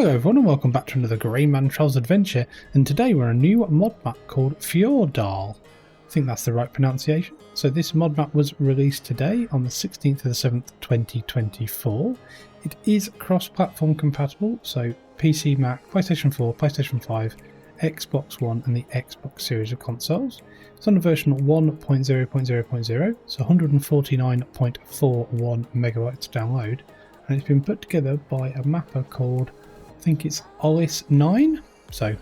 Hello everyone and welcome back to another Grainman Travels adventure, and today we're on a new mod map called Fjorddal. I think that's the right pronunciation. So this mod map was released today on the 16th of the 7th 2024. It is cross-platform compatible, so PC, Mac, PlayStation 4, PlayStation 5, Xbox One and the Xbox series of consoles. It's on a version 1.0.0.0, so 149.41 megabytes to download, and it's been put together by a mapper called, I think it's OlaHaldor, so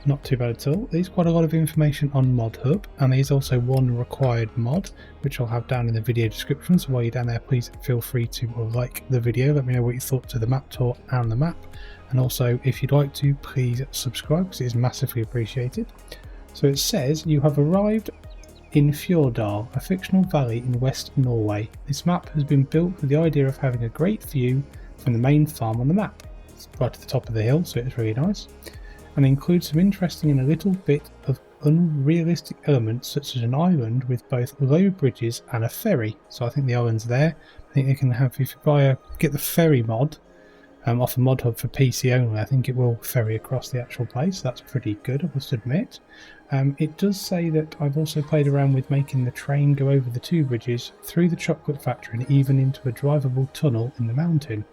not too bad at all. There's quite a lot of information on ModHub, and there's also one required mod which I'll have down in the video description, so while you're down there please feel free to like the video, let me know what you thought to the map tour and the map, and also if you'd like to please subscribe because it is massively appreciated. So it says you have arrived in Fjorddal, a fictional valley in West Norway. This map has been built with the idea of having a great view from the main farm on the map. It's right at the top of the hill, so it's really nice, and includes some interesting and a little bit of unrealistic elements such as an island with both low bridges and a ferry. So I think the island's there. I think they can have, if you get the ferry mod off a mod hub for PC only, I think it will ferry across the actual place. That's pretty good, I must admit. It does say that I've also played around with making the train go over the two bridges, through the chocolate factory and even into a drivable tunnel in the mountain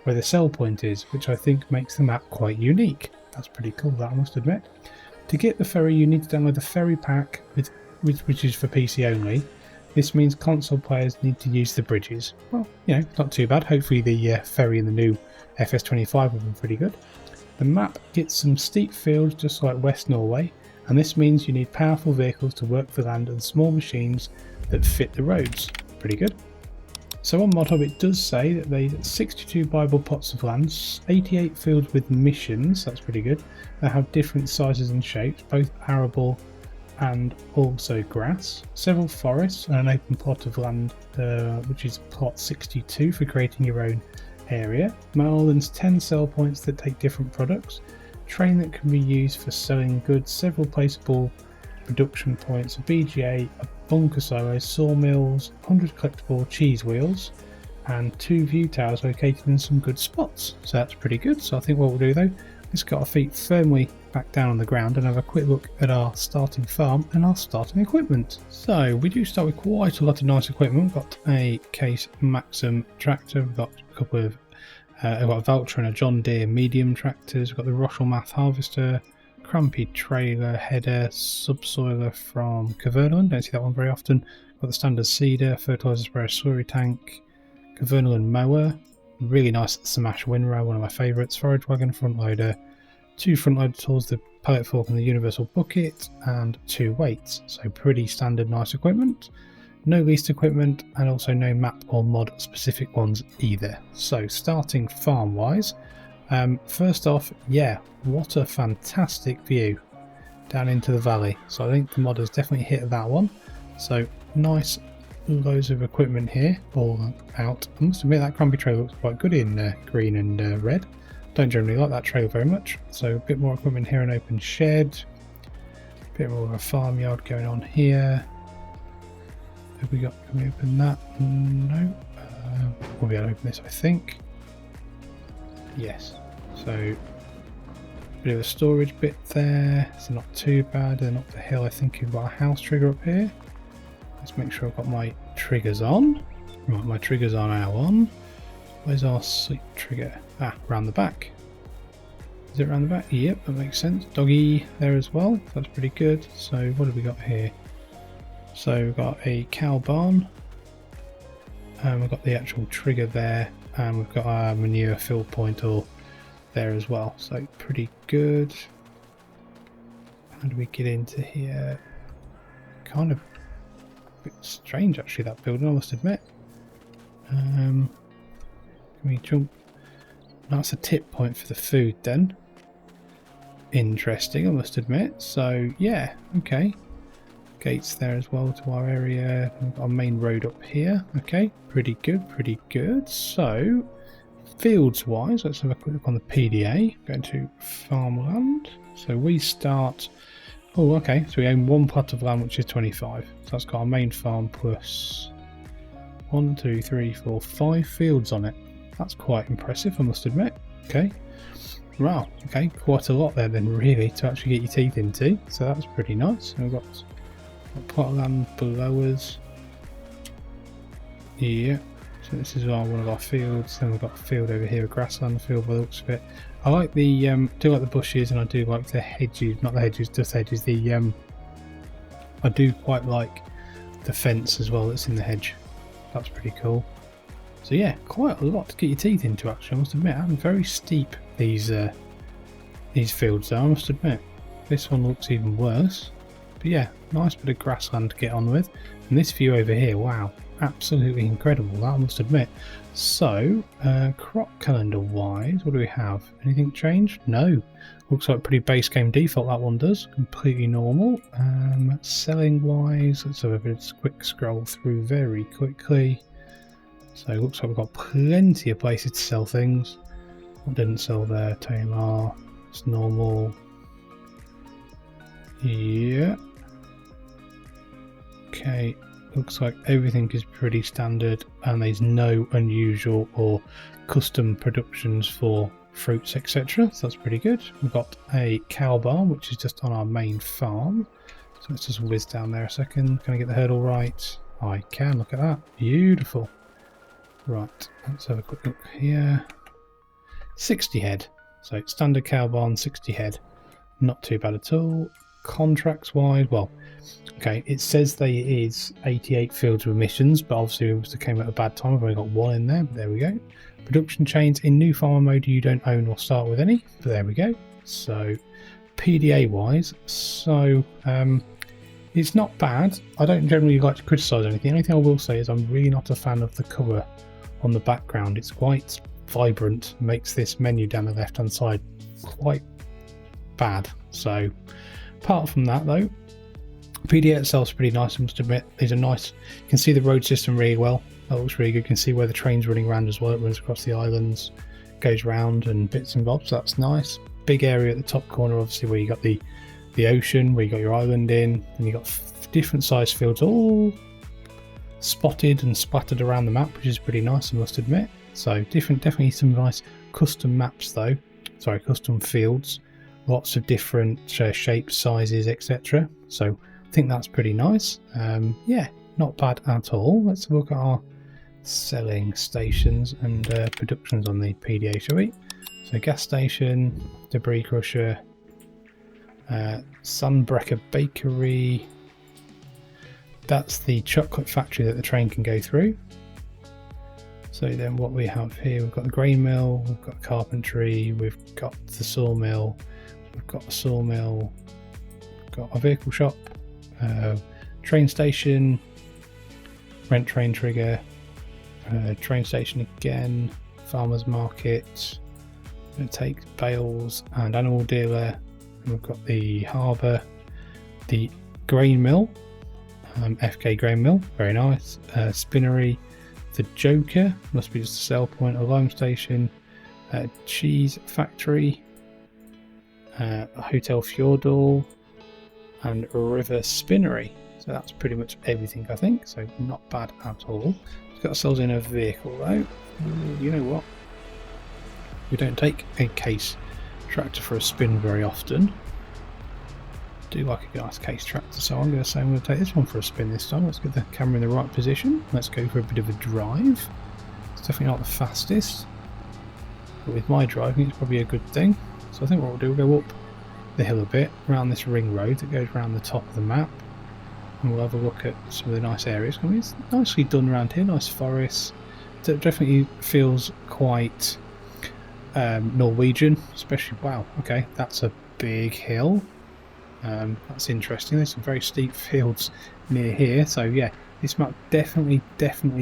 where the sell point is, which I think makes the map quite unique. That's pretty cool, that I must admit. To get the ferry you need to download the ferry pack, which is for PC only. This means console players need to use the bridges. Well, you know, not too bad. Hopefully the ferry in the new FS25 will be pretty good. The map gets some steep fields just like West Norway, and this means you need powerful vehicles to work the land and small machines that fit the roads. Pretty good. So on ModHub it does say that there's 62 viable plots of land, 88 fields with missions, that's pretty good. They have different sizes and shapes, both arable and also grass, several forests and an open plot of land which is plot 62 for creating your own area, more than 10 sell points that take different products, train that can be used for selling goods, several placeable production points, a BGA, a bunker silos, sawmills, 100 collectible cheese wheels, and 2 view towers located in some good spots. So that's pretty good. So I think what we'll do though, let's get our feet firmly back down on the ground and have a quick look at our starting farm and our starting equipment. So we do start with quite a lot of nice equipment. We've got a Case Maxim tractor, we've got a couple of I've got a Valtra and a John Deere medium tractors, we've got the Rochelmath harvester, Crampy trailer, header, subsoiler from Fjorddal, don't see that one very often. Got the standard seeder, fertilizer sprayer, slurry tank, Fjorddal mower, really nice Smash windrow, one of my favourites, forage wagon, front loader, 2 front loader tools, the pallet fork and the universal bucket, and 2 weights. So pretty standard nice equipment. No leased equipment, and also no map or mod specific ones either. So starting farm wise, first off, yeah, what a fantastic view down into the valley. So I think the mod has definitely hit that one. So nice loads of equipment here all out. I must admit that Crumpy trailer looks quite good in green and red. Don't generally like that trailer very much. So a bit more equipment here, an open shed, a bit more of a farmyard going on here. Have we got, can we open that? No. We'll be able to open this, I think. Yes. So, a bit of a storage bit there. It's not too bad. Then up the hill, I think we've got a house trigger up here. Let's make sure I've got my triggers on. Right, my triggers are now on. Where's our sleep trigger? Ah, round the back. Is it round the back? Yep, that makes sense. Doggy there as well. That's pretty good. So, what have we got here? So we've got a cow barn, and we've got the actual trigger there, and we've got our manure fill point all there as well. So pretty good. How do we get into here? Kind of a bit strange actually, that building, I must admit. Can we jump? That's a tip point for the food then. Interesting, I must admit. So yeah, okay. Gates there as well to our area. We've got our main road up here. Okay, pretty good, pretty good. So, fields wise, let's have a quick look on the PDA. Going to farmland. So we start. Oh, okay. So we own 1 plot of land, which is 25. So that's got our main farm plus 1, 2, 3, 4, 5 fields on it. That's quite impressive, I must admit. Okay. Wow, okay, quite a lot there then really to actually get your teeth into, so that's pretty nice. And we've got plot of land below us. Yeah, so this is one of our fields. Then we've got a field over here, a grassland field by the looks of it. I like the do like the bushes, and I do like the hedges, not the hedges, just hedges. I do quite like the fence as well that's in the hedge. That's pretty cool. So yeah, quite a lot to get your teeth into actually, I must admit. I'm very steep these fields though, I must admit. This one looks even worse. But yeah, nice bit of grassland to get on with. And this view over here, wow, absolutely incredible, that I must admit. So, crop calendar wise, what do we have? Anything changed? No. Looks like pretty base game default, that one does. Completely normal. Selling wise, let's have a bit of a quick scroll through very quickly. So it looks like we've got plenty of places to sell things. What didn't sell there? Tamar, it's normal. Yeah. Okay, looks like everything is pretty standard and there's no unusual or custom productions for fruits, etc. So that's pretty good. We've got a cow barn, which is just on our main farm. So let's just whiz down there a second. Can I get the hurdle right? I can, look at that. Beautiful. Right, let's have a quick look here. 60 head. So standard cow barn, 60 head. Not too bad at all. Contracts wise, well, okay, it says there is 88 fields with missions, but obviously it came at a bad time. I've only got one in there, but there we go. Production chains in new farmer mode, you don't own or start with any, but there we go. So PDA wise, so it's not bad. I don't generally like to criticise anything. The only thing I will say is I'm really not a fan of the colour on the background. It's quite vibrant, makes this menu down the left hand side quite bad. So apart from that though, PDA itself is pretty nice, I must admit. These are nice. You can see the road system really well. That looks really good. You can see where the train's running around as well. It runs across the islands, goes round and bits and bobs. So that's nice. Big area at the top corner, obviously, where you got the ocean, where you got your island in, and you got different size fields all spotted and splattered around the map, which is pretty nice, I must admit. So definitely some nice custom maps though. Sorry, custom fields. Lots of different shapes, sizes, etc. So I think that's pretty nice. Yeah, not bad at all. Let's look at our selling stations and productions on the PDA, shall we? So gas station, debris crusher, Sunbreaker bakery. That's the chocolate factory that the train can go through. So then what we have here, we've got the grain mill, we've got carpentry, we've got the sawmill, we've got a sawmill, we've got a vehicle shop, train station, rent train trigger, train station again, farmers market, going to take bales and animal dealer, and we've got the harbour, the grain mill, FK grain mill, very nice, spinnery, the Joker, must be just a sell point, a lime station, cheese factory, a hotel Fjorddal, and a river spinnery. So that's pretty much everything, I think, so not bad at all. We've got ourselves in a vehicle though. You know what, we don't take a case tractor for a spin very often. Do like a nice case tractor, so I'm going to say I'm going to take this one for a spin this time. Let's get the camera in the right position. Let's go for a bit of a drive. It's definitely not the fastest, but with my driving it's probably a good thing. So I think what we'll do, we'll go up the hill a bit, around this ring road that goes around the top of the map, and we'll have a look at some of the nice areas. I mean, it's nicely done around here, nice forests. It definitely feels quite Norwegian, especially, wow, okay, that's a big hill. That's interesting. There's some very steep fields near here, so yeah, this map definitely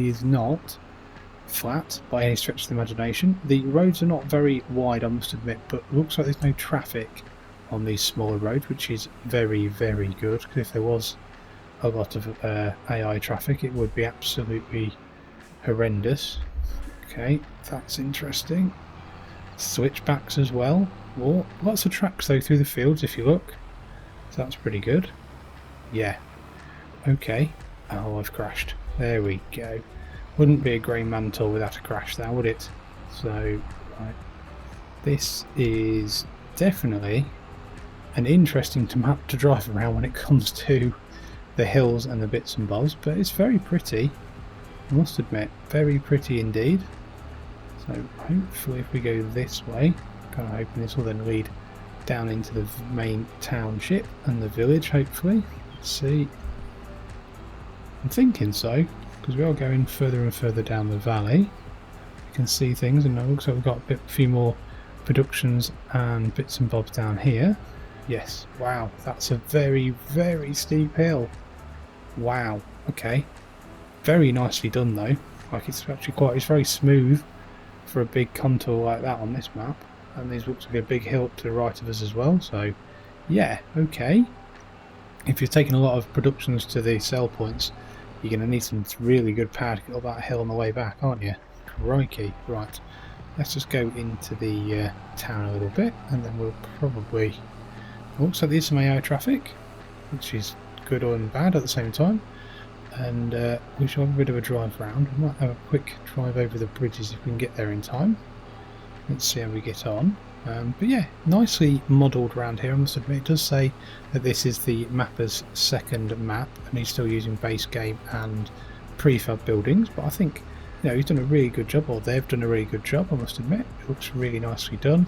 is not flat by any stretch of the imagination. The roads are not very wide, I must admit, but it looks like there's no traffic on these smaller roads, which is very good, because if there was a lot of AI traffic it would be absolutely horrendous. Okay, that's interesting. Switchbacks as well. Oh, lots of tracks though through the fields if you look. So that's pretty good. Yeah. Okay. Oh, I've crashed. There we go. Wouldn't be a Grainman tour without a crash there, would it? So, right. this is definitely an interesting map to drive around when it comes to the hills and the bits and bobs, but it's very pretty, I must admit, very pretty indeed. So hopefully if we go this way, kind of hoping this will then lead down into the main township and the village, hopefully. Let's see. I'm thinking so, because we are going further and further down the valley. You can see things, and it looks like we've got a few more productions and bits and bobs down here. Yes, wow, that's a very, very steep hill. Wow, okay. Very nicely done though. Like, it's actually it's very smooth for a big contour like that on this map. And there looks like a big hill to the right of us as well, so yeah, okay. If you're taking a lot of productions to the sell points, you're going to need some really good power to get up that hill on the way back, aren't you? Crikey. Right, let's just go into the town a little bit, and then we'll probably... looks like there's some AI traffic, which is good and bad at the same time. And we shall have a bit of a drive round. We might have a quick drive over the bridges if we can get there in time. Let's see how we get on. But yeah, nicely modelled around here. I must admit, it does say that this is the mapper's second map, and he's still using base game and prefab buildings. But I think, you know, he's done a really good job, or they've done a really good job, I must admit. It looks really nicely done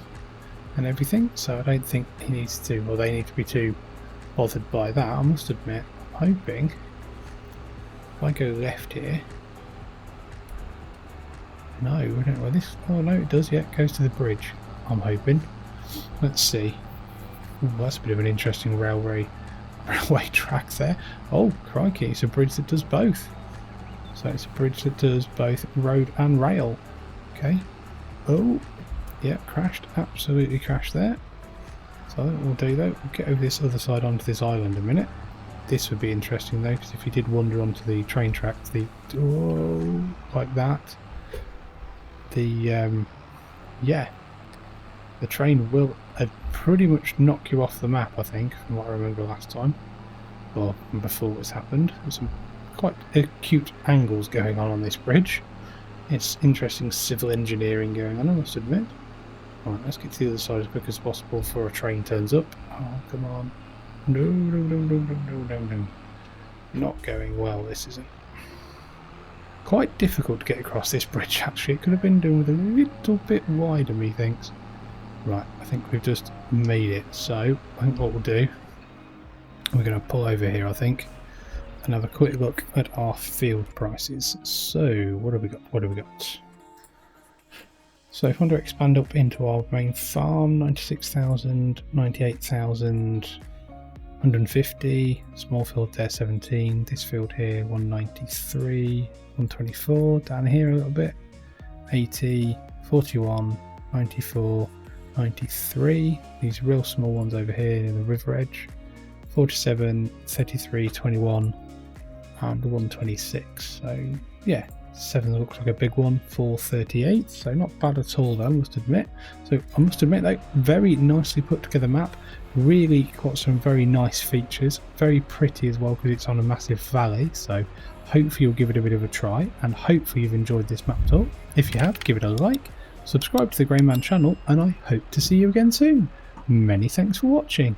and everything. So I don't think he needs to, or they need to be too bothered by that. I must admit, I'm hoping if I go left here. No, we don't know this. Oh no, it does. Yeah, it goes to the bridge, I'm hoping. Let's see. Ooh, that's a bit of an interesting railway track there. Oh crikey, it's a bridge that does both. So it's a bridge that does both road and rail. Okay. Oh yeah, crashed, absolutely crashed there. So what we'll do though, we'll get over this other side onto this island a minute. This would be interesting though, because if you did wander onto the train track, like that, yeah, the train will pretty much knock you off the map, I think, from what I remember last time, or before it's happened. There's some quite acute angles going on this bridge. It's interesting civil engineering going on, I must admit. Right, let's get to the other side as quick as possible before a train turns up. Oh, come on. No, no, no, no, no, no, no, no. Not going well, this isn't. Quite difficult to get across this bridge, actually. It could have been done with a little bit wider, methinks. Right, I think we've just made it. So, I think what we'll do, we're going to pull over here, I think, and have a quick look at our field prices. So, what have we got? What have we got? So, if I want to expand up into our main farm, 96,000, 98,000, 150, small field there 17, this field here 193, 124, down here a little bit, 80, 41, 94, 93, these real small ones over here in the river edge, 47, 33, 21 and 126. So yeah, 7 looks like a big one, 438, so not bad at all though, I must admit. So I must admit though, very nicely put together map, really got some very nice features, very pretty as well because it's on a massive valley. So hopefully you'll give it a bit of a try, and hopefully you've enjoyed this map tour. If you have, give it a like, subscribe to the Grainman channel, and I hope to see you again soon. Many thanks for watching.